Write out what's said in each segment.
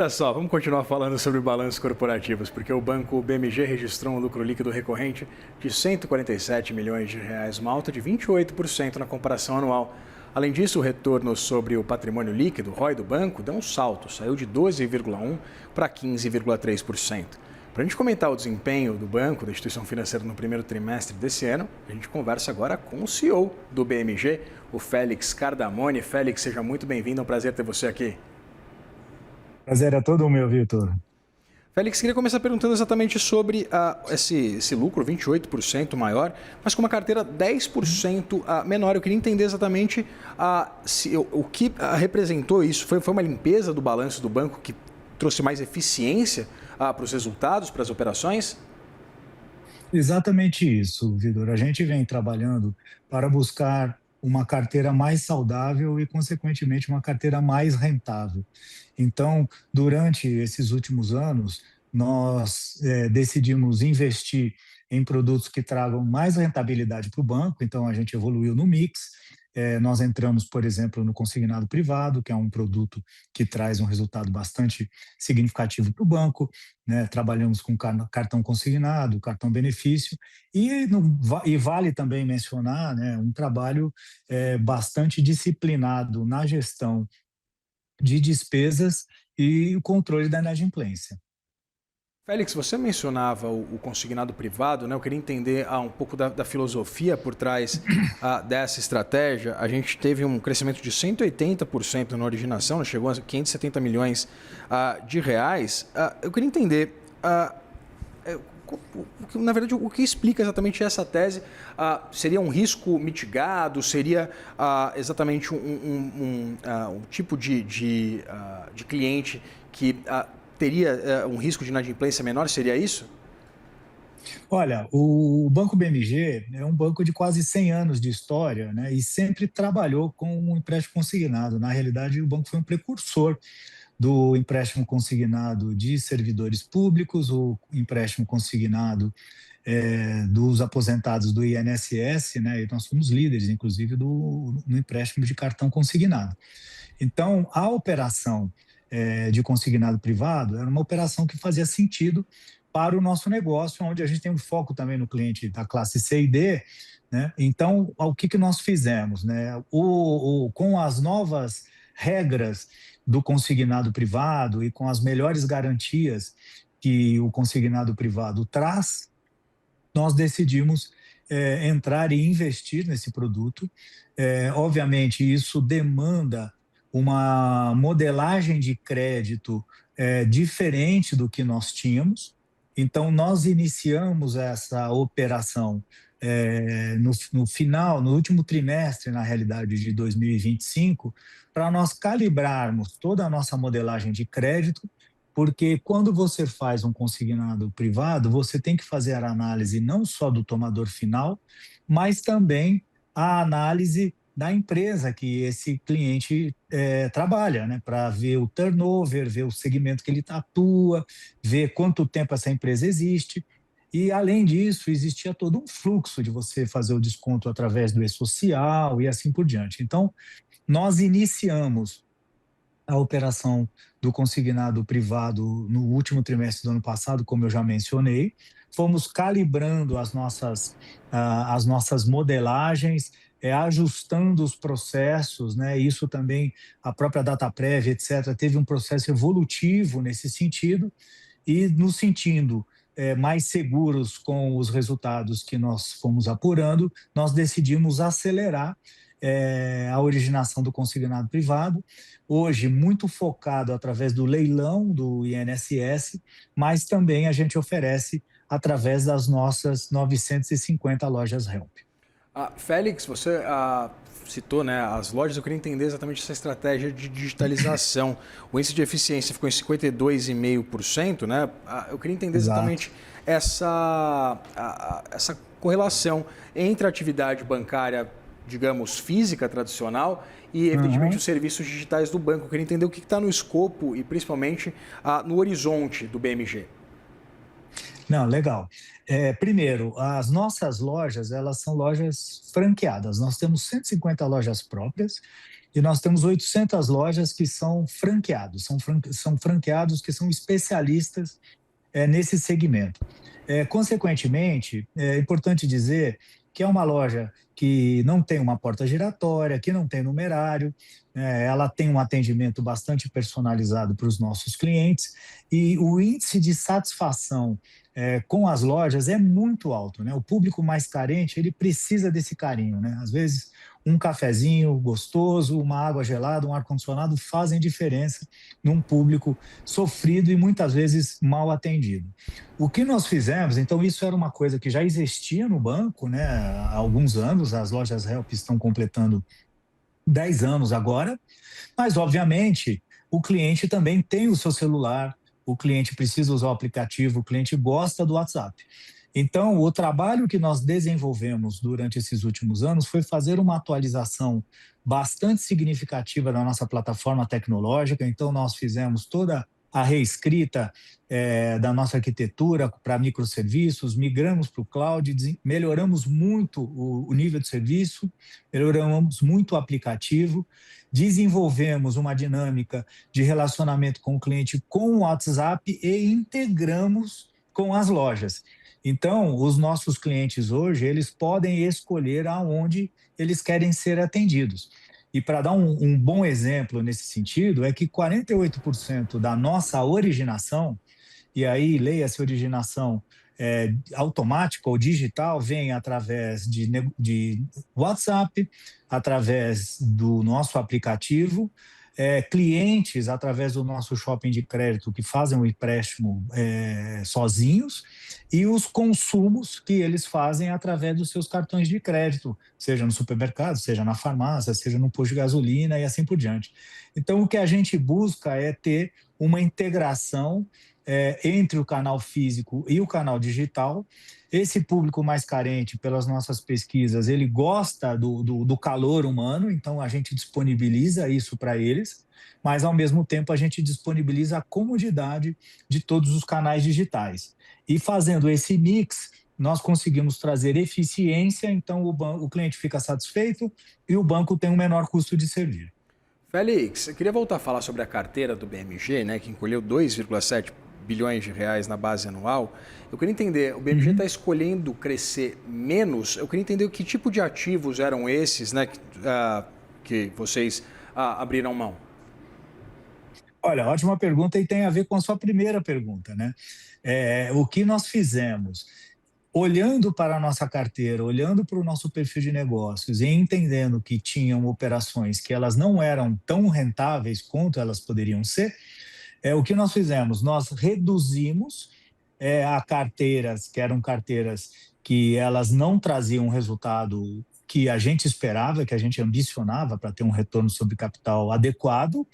Olha só, vamos continuar falando sobre balanços corporativos, porque o banco BMG registrou um lucro líquido recorrente de 147 milhões de reais, uma alta de 28% na comparação anual. Além disso, o retorno sobre o patrimônio líquido, ROI do banco, deu um salto, saiu de 12,1% para 15,3%. Para a gente comentar o desempenho do banco, da instituição financeira no primeiro trimestre desse ano, a gente conversa agora com o CEO do BMG, o Félix Cardamone. Félix, seja muito bem-vindo, é um prazer ter você aqui. Prazer é todo meu, Vitor. Félix, queria começar perguntando exatamente sobre esse lucro, 28% maior, mas com uma carteira 10% menor. Eu queria entender exatamente o que representou isso. Foi uma limpeza do balanço do banco que trouxe mais eficiência para os resultados, para as operações? Exatamente isso, Vitor. A gente vem trabalhando para buscar uma carteira mais saudável e, consequentemente, uma carteira mais rentável. Então, durante esses últimos anos, nós decidimos investir em produtos que tragam mais rentabilidade para o banco. Então, a gente evoluiu no mix. Nós entramos, por exemplo, no consignado privado, que é um produto que traz um resultado bastante significativo para o banco, né? Trabalhamos com cartão consignado, cartão benefício, e vale também mencionar, né, um trabalho bastante disciplinado na gestão de despesas e o controle da inadimplência. Félix, você mencionava o consignado privado, né? Eu queria entender um pouco da filosofia por trás dessa estratégia. A gente teve um crescimento de 180% na originação, né? Chegou a 570 milhões de reais. Eu queria entender, na verdade, o que explica exatamente essa tese. Seria um risco mitigado? Seria exatamente um tipo de cliente que teria um risco de inadimplência menor? Seria isso? Olha, o Banco BMG é um banco de quase 100 anos de história, né, e sempre trabalhou com um empréstimo consignado. Na realidade, o banco foi um precursor do empréstimo consignado de servidores públicos, o empréstimo consignado dos aposentados do INSS, né, e nós fomos líderes, inclusive, no empréstimo de cartão consignado. Então, a operação de consignado privado era uma operação que fazia sentido para o nosso negócio, onde a gente tem um foco também no cliente da classe C e D, né? Então, o que nós fizemos, né? Com as novas regras do consignado privado e com as melhores garantias que o consignado privado traz, nós decidimos entrar e investir nesse produto. Obviamente, isso demanda uma modelagem de crédito diferente do que nós tínhamos. Então, nós iniciamos essa operação no final, no último trimestre, na realidade, de 2025, para nós calibrarmos toda a nossa modelagem de crédito, porque quando você faz um consignado privado, você tem que fazer a análise não só do tomador final, mas também a análise da empresa que esse cliente trabalha, né? Para ver o turnover, ver o segmento que ele atua, ver quanto tempo essa empresa existe. E, além disso, existia todo um fluxo de você fazer o desconto através do e-social e assim por diante. Então, nós iniciamos a operação do consignado privado no último trimestre do ano passado, como eu já mencionei. Fomos calibrando as nossas modelagens, ajustando os processos, né? Isso também, a própria Dataprev, etc., teve um processo evolutivo nesse sentido, e nos sentindo mais seguros com os resultados que nós fomos apurando, nós decidimos acelerar a originação do consignado privado, hoje muito focado através do leilão do INSS, mas também a gente oferece através das nossas 950 lojas Help. Félix, você citou, né, as lojas. Eu queria entender exatamente essa estratégia de digitalização. O índice de eficiência ficou em 52,5%, né? Eu queria entender Exato. exatamente essa correlação entre a atividade bancária, digamos, física tradicional e, evidentemente, Uhum. os serviços digitais do banco. Eu queria entender o que está no escopo e, principalmente, no horizonte do BMG. Não, legal. Primeiro, as nossas lojas, elas são lojas franqueadas. Nós temos 150 lojas próprias e nós temos 800 lojas que são franqueados. São franqueados que são especialistas nesse segmento. Consequentemente, é importante dizer que é uma loja que não tem uma porta giratória, que não tem numerário, ela tem um atendimento bastante personalizado para os nossos clientes e o índice de satisfação com as lojas é muito alto, né? O público mais carente, ele precisa desse carinho, né? Às vezes, um cafezinho gostoso, uma água gelada, um ar-condicionado fazem diferença num público sofrido e muitas vezes mal atendido. O que nós fizemos, então, isso era uma coisa que já existia no banco, né, há alguns anos, as lojas Help estão completando 10 anos agora, mas, obviamente, o cliente também tem o seu celular, o cliente precisa usar o aplicativo, o cliente gosta do WhatsApp. Então, o trabalho que nós desenvolvemos durante esses últimos anos foi fazer uma atualização bastante significativa da nossa plataforma tecnológica. Então, nós fizemos toda a reescrita da nossa arquitetura para microserviços, migramos para o cloud, melhoramos muito o nível de serviço, melhoramos muito o aplicativo, desenvolvemos uma dinâmica de relacionamento com o cliente com o WhatsApp e integramos com as lojas. Então, os nossos clientes hoje, eles podem escolher aonde eles querem ser atendidos. E para dar um bom exemplo nesse sentido, é que 48% da nossa originação, e aí leia-se originação automática ou digital, vem através de WhatsApp, através do nosso aplicativo, clientes através do nosso shopping de crédito que fazem o empréstimo sozinhos e os consumos que eles fazem através dos seus cartões de crédito, seja no supermercado, seja na farmácia, seja no posto de gasolina e assim por diante. Então, o que a gente busca é ter uma integração entre o canal físico e o canal digital. Esse público mais carente, pelas nossas pesquisas, ele gosta do calor humano, então a gente disponibiliza isso para eles, mas ao mesmo tempo a gente disponibiliza a comodidade de todos os canais digitais. E fazendo esse mix, nós conseguimos trazer eficiência, então o cliente fica satisfeito e o banco tem um menor custo de servir. Félix, eu queria voltar a falar sobre a carteira do BMG, né, que encolheu 2,7 bilhões de reais na base anual. Eu queria entender, o BMG está escolhendo crescer menos. Eu queria entender que tipo de ativos eram esses, né, que vocês abriram mão. Olha, ótima pergunta e tem a ver com a sua primeira pergunta, né? O que nós fizemos? Olhando para a nossa carteira, olhando para o nosso perfil de negócios e entendendo que tinham operações que elas não eram tão rentáveis quanto elas poderiam ser, o que nós fizemos? Nós reduzimos a carteiras, que eram carteiras que elas não traziam um resultado que a gente esperava, que a gente ambicionava para ter um retorno sobre capital adequado,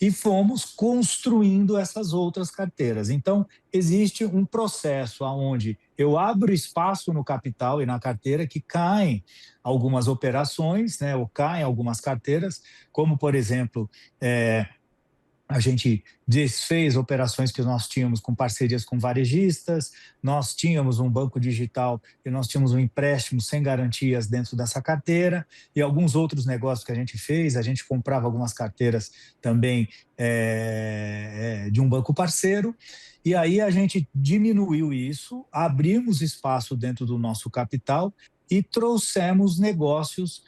e fomos construindo essas outras carteiras. Então, existe um processo onde eu abro espaço no capital e na carteira que caem algumas operações, né, ou caem algumas carteiras, como, por exemplo, a gente desfez operações que nós tínhamos com parcerias com varejistas, nós tínhamos um banco digital e nós tínhamos um empréstimo sem garantias dentro dessa carteira e alguns outros negócios que a gente fez, a gente comprava algumas carteiras também de um banco parceiro e aí a gente diminuiu isso, abrimos espaço dentro do nosso capital e trouxemos negócios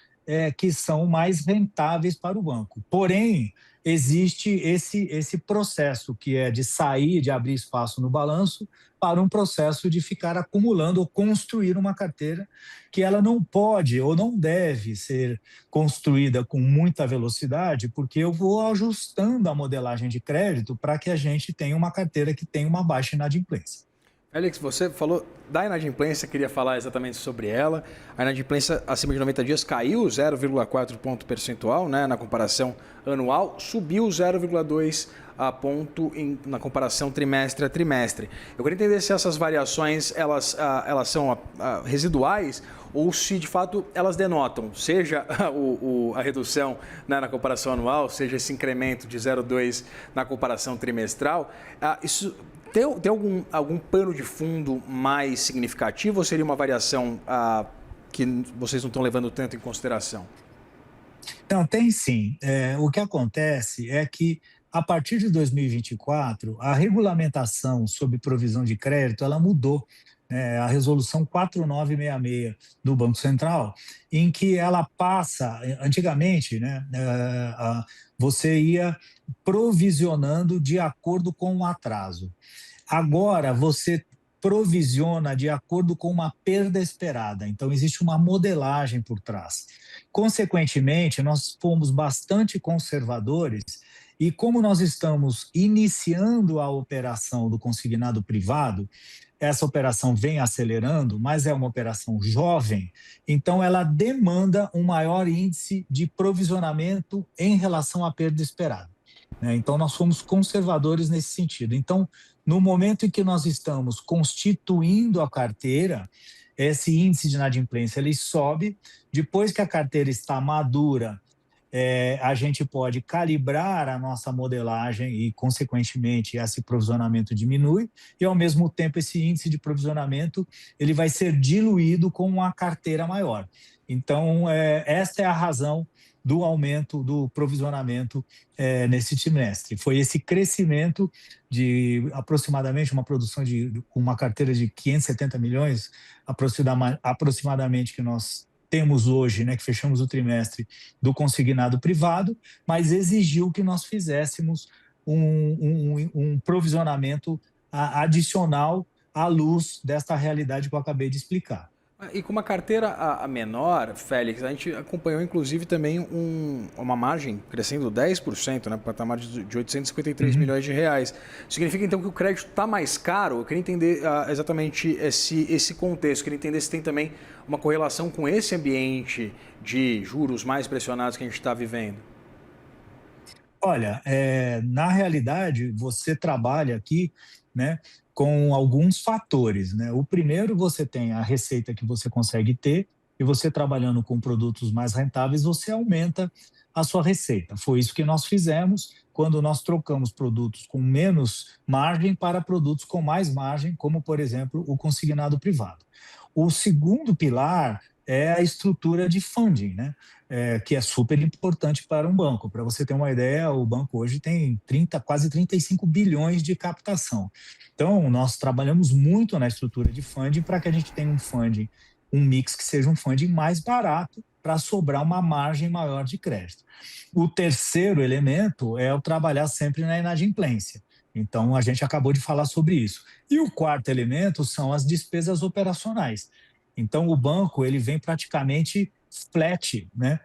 que são mais rentáveis para o banco. Porém, existe esse processo que é de sair, de abrir espaço no balanço, para um processo de ficar acumulando ou construir uma carteira que ela não pode ou não deve ser construída com muita velocidade, porque eu vou ajustando a modelagem de crédito para que a gente tenha uma carteira que tenha uma baixa inadimplência. Félix, você falou da inadimplência, queria falar exatamente sobre ela. A inadimplência acima de 90 dias caiu 0,4 ponto percentual, né, na comparação anual, subiu 0,2 ponto na comparação trimestre a trimestre. Eu queria entender se essas variações elas são residuais ou se de fato elas denotam, seja a redução, né, na comparação anual, seja esse incremento de 0,2 na comparação trimestral. Isso Tem algum pano de fundo mais significativo ou seria uma variação que vocês não estão levando tanto em consideração? Não, tem sim. O que acontece é que, a partir de 2024, a regulamentação sobre provisão de crédito ela mudou. A resolução 4966 do Banco Central, em que ela passa, antigamente, né, você ia provisionando de acordo com o atraso. Agora, você provisiona de acordo com uma perda esperada. Então, existe uma modelagem por trás. Consequentemente, nós fomos bastante conservadores e, como nós estamos iniciando a operação do consignado privado, essa operação vem acelerando, mas é uma operação jovem, então ela demanda um maior índice de provisionamento em relação à perda esperada. Então, nós fomos conservadores nesse sentido. Então, no momento em que nós estamos constituindo a carteira, esse índice de inadimplência ele sobe. Depois que a carteira está madura, a gente pode calibrar a nossa modelagem e, consequentemente, esse provisionamento diminui e, ao mesmo tempo, esse índice de provisionamento ele vai ser diluído com uma carteira maior. Então, esta é a razão do aumento do provisionamento nesse trimestre. Foi esse crescimento de aproximadamente uma produção de uma carteira de 570 milhões, aproximadamente, que nós temos hoje, né, que fechamos o trimestre do consignado privado, mas exigiu que nós fizéssemos um provisionamento adicional à luz desta realidade que eu acabei de explicar. E com uma carteira a menor, Félix, a gente acompanhou inclusive também uma margem crescendo 10%, né, para patamar de 853 milhões de reais. Significa então que o crédito está mais caro? Eu queria entender exatamente esse contexto, eu queria entender se tem também uma correlação com esse ambiente de juros mais pressionados que a gente está vivendo. Olha, na realidade, você trabalha aqui, né, com alguns fatores, né? O primeiro, você tem a receita que você consegue ter, e você trabalhando com produtos mais rentáveis, você aumenta a sua receita. Foi isso que nós fizemos quando nós trocamos produtos com menos margem para produtos com mais margem, como, por exemplo, o consignado privado. O segundo pilar é a estrutura de funding, né? Que é super importante para um banco. Para você ter uma ideia, o banco hoje tem quase 35 bilhões de captação. Então, nós trabalhamos muito na estrutura de funding para que a gente tenha um mix que seja um funding mais barato para sobrar uma margem maior de crédito. O terceiro elemento é o trabalhar sempre na inadimplência. Então, a gente acabou de falar sobre isso. E o quarto elemento são as despesas operacionais. Então, o banco ele vem praticamente flat, né,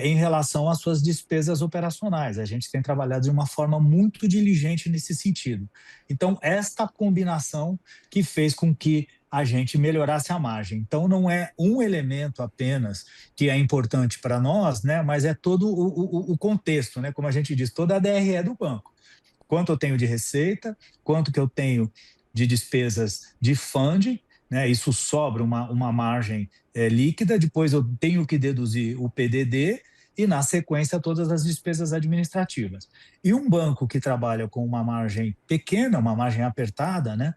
em relação às suas despesas operacionais. A gente tem trabalhado de uma forma muito diligente nesse sentido. Então, esta combinação que fez com que a gente melhorasse a margem. Então, não é um elemento apenas que é importante para nós, né, mas é todo o contexto, né, como a gente diz, toda a DRE do banco. Quanto eu tenho de receita, quanto que eu tenho de despesas de funding, né, isso sobra uma margem líquida, depois eu tenho que deduzir o PDD e, na sequência, todas as despesas administrativas. E um banco que trabalha com uma margem pequena, uma margem apertada, né,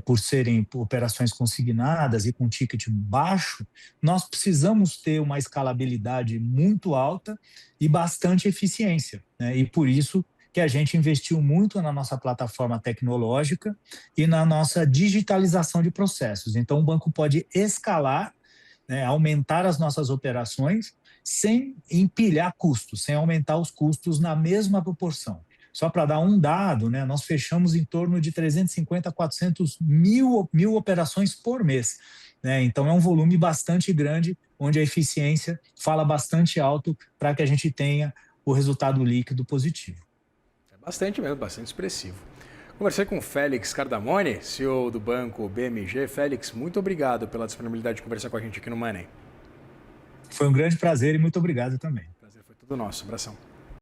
por serem operações consignadas e com ticket baixo, nós precisamos ter uma escalabilidade muito alta e bastante eficiência, né, e por isso que a gente investiu muito na nossa plataforma tecnológica e na nossa digitalização de processos. Então, o banco pode escalar, né, aumentar as nossas operações sem empilhar custos, sem aumentar os custos na mesma proporção. Só para dar um dado, né, nós fechamos em torno de 350 a 400 mil operações por mês. Né? Então, é um volume bastante grande, onde a eficiência fala bastante alto para que a gente tenha o resultado líquido positivo. Bastante mesmo, bastante expressivo. Conversei com o Félix Cardamone, CEO do banco BMG. Félix, muito obrigado pela disponibilidade de conversar com a gente aqui no Money. Foi um grande prazer e muito obrado também. O prazer foi todo nosso. Abração.